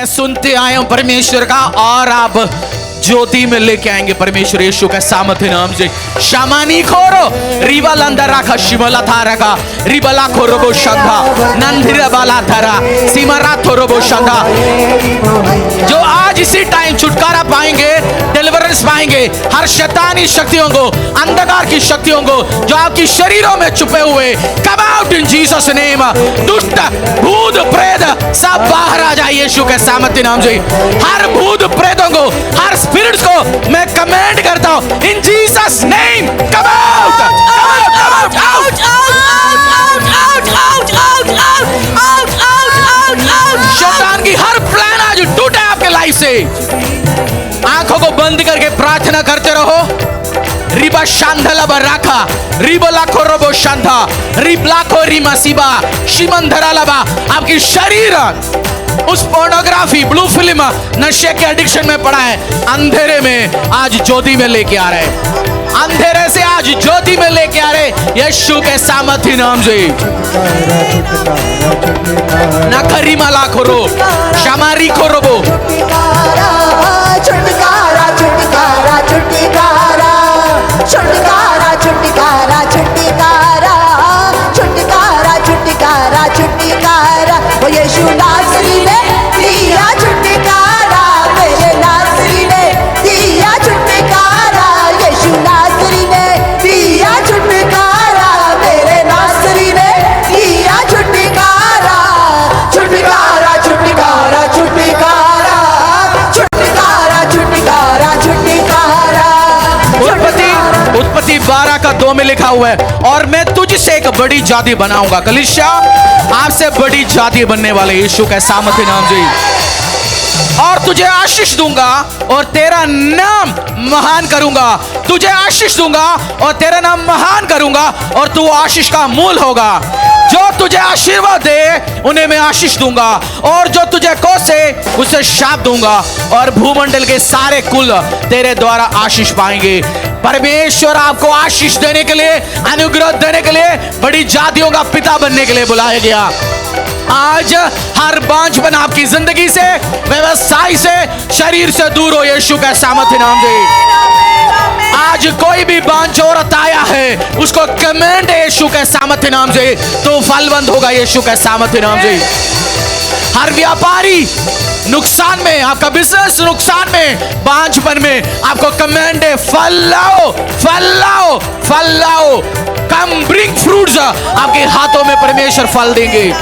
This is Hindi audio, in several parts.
सुनते आए हूं परमेश्वर का, और आप ज्योति में लेके आएंगे परमेश्वर यीशु के सामर्थ्य नाम से। शामानी खोरो रिवा लंदा रखा शिमला था रखा रिबला खोरोबो शंधा नंदिरा बाला धरा सीमारा थोरोबो शंधा। जो आज इसी टाइम छुटकारा पाएंगे, डिलीवरेंस पाएंगे हर शैतानी शक्तियों को, अंधकार की शक्तियों को जो आपकी शरीरों में छुपे हुए, come out in Jesus name. दुष्ट भूत प्रेत सब बाहर आ जाए यीशु के सामर्थ्य नाम से। हर भूत प्रेतों को, हर स्पिरिट्स को मैं कमांड करता हूं इन Jesus name, come out, out out out out out out out out out. शैतान की हर प्लान आज टूटे आपके लाइफ से। आंखों को बंद करके प्रार्थना करते रहो। रिबा शांधला बराखा रिबला खोरोबो शांधा रिबला खो रिमा सिबा शिमंधरा लबा। आपकी शरीर उस पोर्नोग्राफी, ब्लू फिल्म, नशे के एडिक्शन में पड़ा है, अंधेरे में आज ज्योति में लेके आ रहे हैं। अंधेरे से आज ज्योति में लेके आ रहे यीशु के सामर्थ्य नाम से। नखरी माला खोरो शमारी खोरोबो छुटकारा छुटकारा छुटकारा छुटकारा छुटकारा छुटकारा छुटकारा छुटकारा छुटकारा। वो यीशु नासरी ने दिया छुटकारा, मेरे नासरी ने दिया छुटकारा। यीशु नासरी ने दिया छुटकारा, मेरे नासरी ने दिया छुटकारा। छुटकारा छुटकारा छुटकारा छुटकारा छुटकारा छुटकारा। उत्पत्ति 12 का 2 में लिखा हुआ है, और मैं तुझसे एक बड़ी जाति बनाऊंगा। कलीसिया, आपसे बड़ी जाति बनने वाले यीशु के सामर्थ्य नाम से। और तुझे आशीष दूंगा और तेरा नाम महान करूंगा। तुझे आशीष दूंगा और तेरा नाम महान करूंगा, और तू आशीष का मूल होगा। जो तुझे आशीर्वाद दे उन्हें मैं आशीष दूंगा, और जो तुझे कोसे उसे शाप दूंगा, और भूमंडल के सारे कुल तेरे द्वारा आशीष पाएंगे। परमेश्वर आपको आशीष देने के लिए, अनुग्रह देने के लिए, बड़ी जातियों का पिता बनने के लिए बुलाया गया। आज हर बांझपन आपकी जिंदगी से, व्यवसाय से, शरीर से दूर हो यीशु के सामर्थ्य नाम से। आज कोई भी बांझ औरत आया है, उसको कमांड है यीशु के सामर्थ्य नाम से, तो फलवंत होगा यीशु के सामर्थ्य नाम से। हर व्यापारी नुकसान में, आपका बिजनेस नुकसान में, बांझपन में, आपको कमांड है फल लाओ, फल लाओ, फल लाओ। कम ब्रिंग फ्रूट्स। आपके हाथों में परमेश्वर फल देंगे।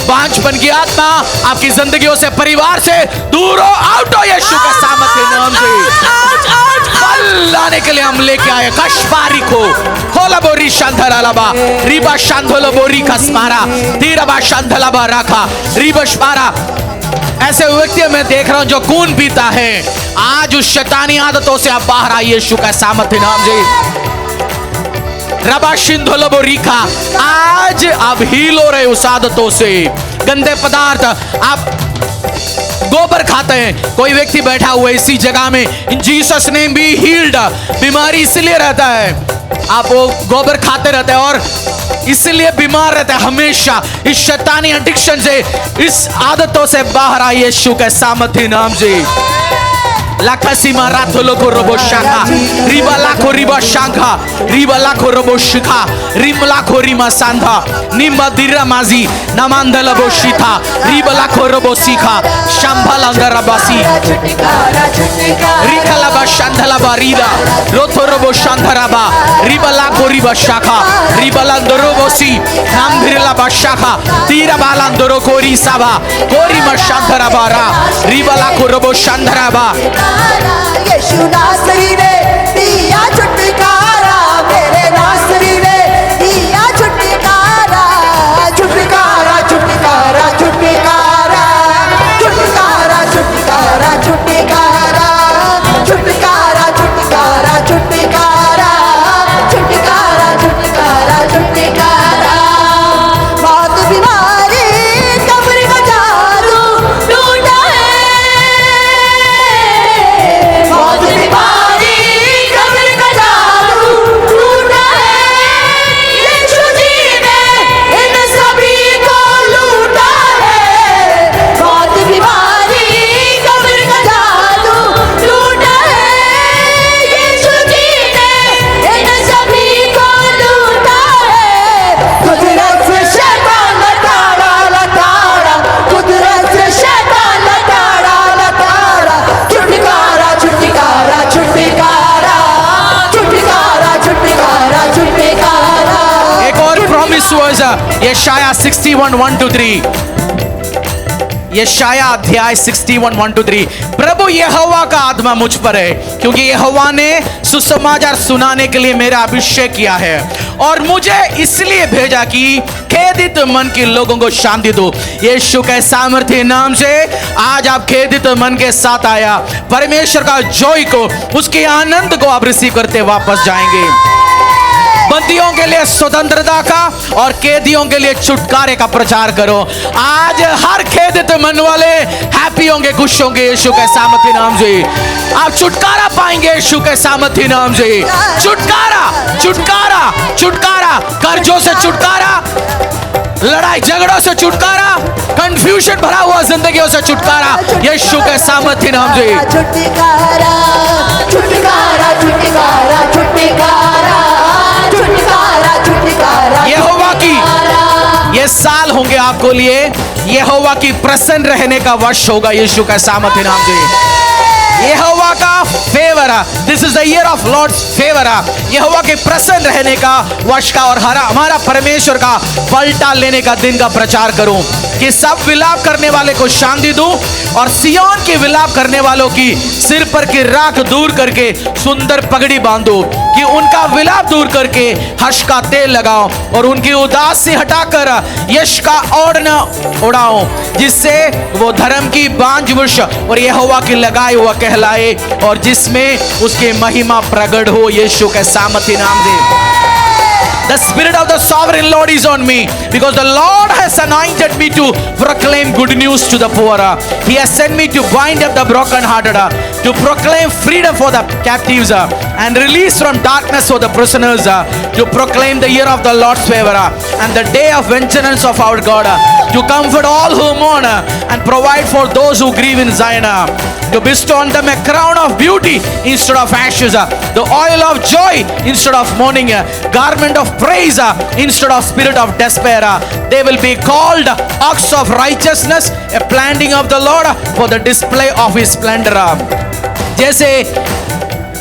बांझपन की आत्मा आपकी जिंदगियों से, परिवार से दूर हो, आउट हो यीशु के सामर्थ्य नाम से। फल लाने के लिए हम लेके आए कशपारी को खोला बोरी शांधला लबा रिबा शांधला बोरी कसमारा तीरबा शांधला बा रखा रिबशपारा। ऐसे व्यक्ति मैं देख रहा हूं जो खून पीता है। आज उस शैतानी आदतों से आप बाहर आइए यीशु का सामर्थ्य नाम से। रबा शिंधोलो बोरीखा, आज आप हील हो रहे उस आदतों से। गंदे पदार्थ, आप गोबर खाते हैं। कोई व्यक्ति बैठा हुआ है इसी जगह में, इन जीसस नेम बी हील्ड। बीमारी इसलिए रहता है, आप वो गोबर खाते रहते हैं और इसलिए बीमार रहते हैं हमेशा। इस शैतानी एडिक्शन से, इस आदतों से बाहर आइए यीशु के सामर्थ्य नाम से। लाखसीमा राथोलो को रोबो शाखा रिबा लाखो रिबा शाखा रिबा लाखो रोबो शिखा रिम लाखो रिमा सांधा निम्बा दिरा माजी नमांदल बोशिथा रिबा लाखो रोबो शिखा शंभल अंदर बासी रिकला बा शांधला बा रीदा रोथो रोबो शांधरा बा रिबा लाखो रिबा शाखा रिबा लांदरो बोसी नाम धिरला बा शाखा तीरा बालांदरो कोरी साबा कोरी मा शांधरा बा रा रिबा लाखो रोबो शांधरा बा। यीशु नासरी ने दिया छुटकारा, मेरे नासरी ने दिया छुटकारा। छुटकारा छुटकारा छुटकारा छुटकारा छुटकारा छुटकारा छुटकारा छुटकारा छुटकारा छुटकारा छुटकारा छुटकारा। बहुत बीमारी कब्र का जादू टूटा है, बहुत बीमारी कब्र का जादू promise was यशाया 61:1-3. यशाया अध्याय 61:1-3. प्रभु यहोवा का आत्मा मुझ पर है, क्योंकि यहोवा ने सुसमाचार सुनाने के लिए मेरा अभिषेक किया है और मुझे इसलिए भेजा कि खेदित मन के लोगों को शांति दो. यीशु के सामर्थ्य नाम से आज आप खेदित मन के साथ आया, परमेश्वर का जॉय को, उसके आनंद को आप रिसीव करते वापस जाएंगे. बंदियों के लिए स्वतंत्रता का और कैदियों के लिए छुटकारे का प्रचार करो. आज हर खेदित मन वाले हैप्पी होंगे, खुश होंगे यीशु के सामर्थ्य नाम से. आप छुटकारा पाएंगे यीशु के सामर्थ्य नाम से. छुटकारा, छुटकारा, छुटकारा. कर्जों से छुटकारा, लड़ाई झगड़ों से छुटकारा, कंफ्यूजन भरा हुआ जिंदगियों से छुटकारा यीशु के सामर्थ्य नाम से. छुटकारा, छुटकारा, छुटकारा, छुटकारा, छुटकारा, छुटकारा. यहोवा की ये साल होंगे आपको लिए, यहोवा की प्रसन्न रहने का वर्ष होगा यीशु का सामर्थ्य नाम से. यहोवा का favour, this is the year of Lord's favour. यहोवा के प्रसन्न रहने का वर्ष का और हमारा परमेश्वर का पलटा लेने का दिन का प्रचार करूं कि सब विलाप करने वाले को शांति दूं और सिय्योन के विलाप करने वालों की सिर पर की राख दूर करके सुंदर पगड़ी बांधो, कि उनका विलाप दूर करके हर्ष का तेल लगाओ और उनकी उदासी हटाकर यश का ओढ़ना उड़ाओ, जिससे वो धर्म की बांझ और यहोवा की लगाई हुआ कहलाए और जिसमें उसकी महिमा प्रकट हो यीशु के सामर्थ्य नाम से. The Spirit of the Sovereign Lord is on me, because the Lord has anointed me to proclaim good news to the poor. He has sent me to bind up the brokenhearted, to proclaim freedom for the captives and release from darkness for the prisoners, to proclaim the year of the Lord's favor and the day of vengeance of our God, to comfort all who mourn and provide for those who grieve in Zion, to bestow on them a crown of beauty instead of ashes, the oil of joy instead of mourning, garment of praise instead of spirit of despair. They will be called ox of righteousness, a planting of the Lord for the display of his splendor. जैसे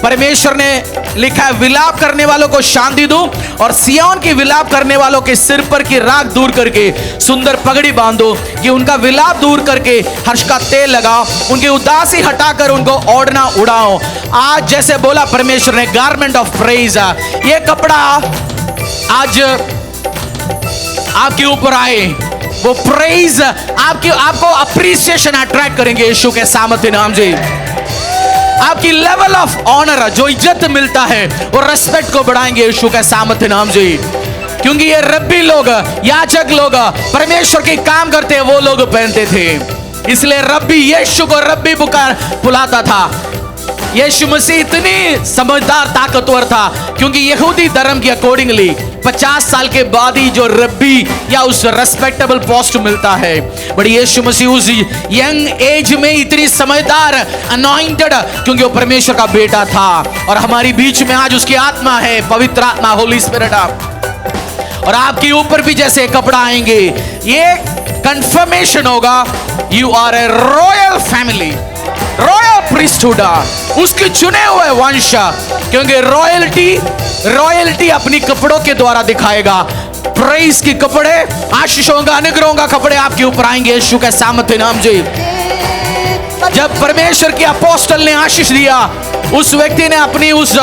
परमेश्वर ने लिखा है, विलाप करने वालों को शांति दूं और सिय्योन की विलाप करने वालों के सिर पर की राख दूर करके सुंदर पगड़ी बांधो, कि उनका विलाप दूर करके हर्ष का तेल लगाओ, उनकी उदासी हटाकर उनको ओढ़ना उड़ाओ. आज जैसे बोला परमेश्वर ने, गारमेंट ऑफ प्रेज, ये कपड़ा आज आपके ऊपर आए, वो प्रेज आपको अप्रिसिएशन अट्रैक्ट करेंगे यीशु के सामर्थ्य नाम से. आपकी लेवल ऑफ ऑनर, जो इज्जत मिलता है, वो रेस्पेक्ट को बढ़ाएंगे यीशु के सामर्थ्य नाम से. क्योंकि ये रब्बी लोग, याजक लोग, परमेश्वर के काम करते हैं, वो लोग पहनते थे, इसलिए रब्बी यीशु को रब्बी बुलाता था. यीशु मसीह इतनी समझदार ताकतवर था क्योंकि यहूदी धर्म के अकॉर्डिंगली 50 साल के बाद ही जो रब्बी या उस रेस्पेक्टेबल पोस्ट मिलता है, बट यीशु मसीह उस यंग एज में इतनी समझदार, अनॉइंटेड, क्योंकि वो परमेश्वर का बेटा था और हमारी बीच में आज उसकी आत्मा है, पवित्र आत्मा, होली स्पिरिट. और आपके ऊपर भी जैसे कपड़ा आएंगे, ये कंफर्मेशन होगा, you are a royal family, royal priesthood, उसके चुने हुए वंश. क्योंकि रॉयल्टी अपनी कपड़ों के द्वारा दिखाएगा. प्रेस के कपड़े, आशीषों का, अनुग्रहों का कपड़े आपके ऊपर आएंगे यीशु के सामर्थ्य नाम से. जब परमेश्वर के अपोस्टल ने आशीष दिया, उस व्यक्ति ने अपनी उस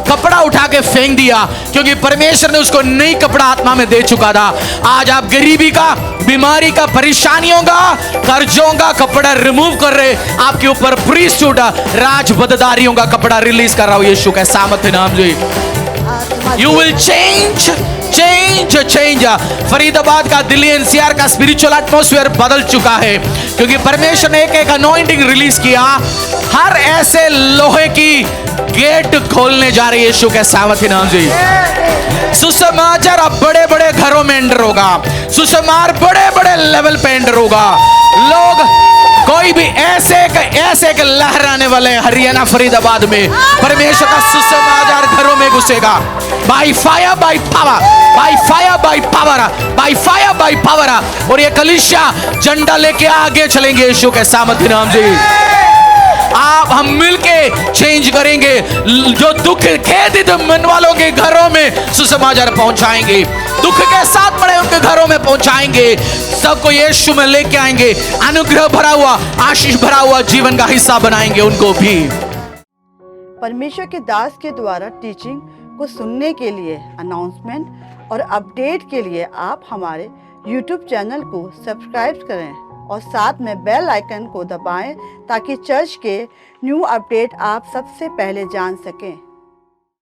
कपड़ा उठा के फेंक दिया, क्योंकि परमेश्वर ने उसको नई कपड़ा आत्मा में दे चुका था. आज आप गरीबी का, बीमारी का, परेशानियों का, कर्जों का कपड़ा रिमूव कर रहे, आपके ऊपर प्रीस्टहुड, राजबददारियों का कपड़ा रिलीज कर रहा हूं यीशु के सामर्थ्य नाम से. You will change. फरीदाबाद का, दिल्ली एनसीआर का स्पिरिचुअल एटमॉस्फेयर बदल चुका है, क्योंकि परमेश्वर ने एक अनॉइंटिंग रिलीज किया. हर ऐसे लोहे की गेट खोलने जा रही है यीशु के सामर्थ्य नाम से. सुसमाचार अब बड़े बड़े घरों में एंटर होगा, सुसमाचार बड़े बड़े लेवल पे एंटर होगा. लोग कोई भी ऐसे एक लहराने वाले हरियाणा फरीदाबाद में परमेश्वर का सुसमाचार घरों में घुसेगा. By fire by power, by fire by power, by fire by power. और ये कलीसिया झंडा लेके आगे चलेंगे यीशु के सामर्थ्य नाम से. आप हम मिलके चेंज करेंगे। जो दुख खेदित मन वालों के घरों में सुसमाचार पहुंचाएंगे, दुख के साथ पड़े उनके घरों में पहुंचाएंगे, सबको यीशु में लेके आएंगे, अनुग्रह भरा हुआ, आशीष भरा हुआ जीवन का हिस्सा बनाएंगे उनको भी। परमेश्वर के दास के द्वारा टीचिंग को सुनने के लिए, अनाउंसमेंट और अपडेट के लिए आप हमारे YouTube चैनल को सब्सक्राइब करें और साथ में बेल आइकन को दबाएं ताकि चर्च के न्यू अपडेट आप सबसे पहले जान सकें।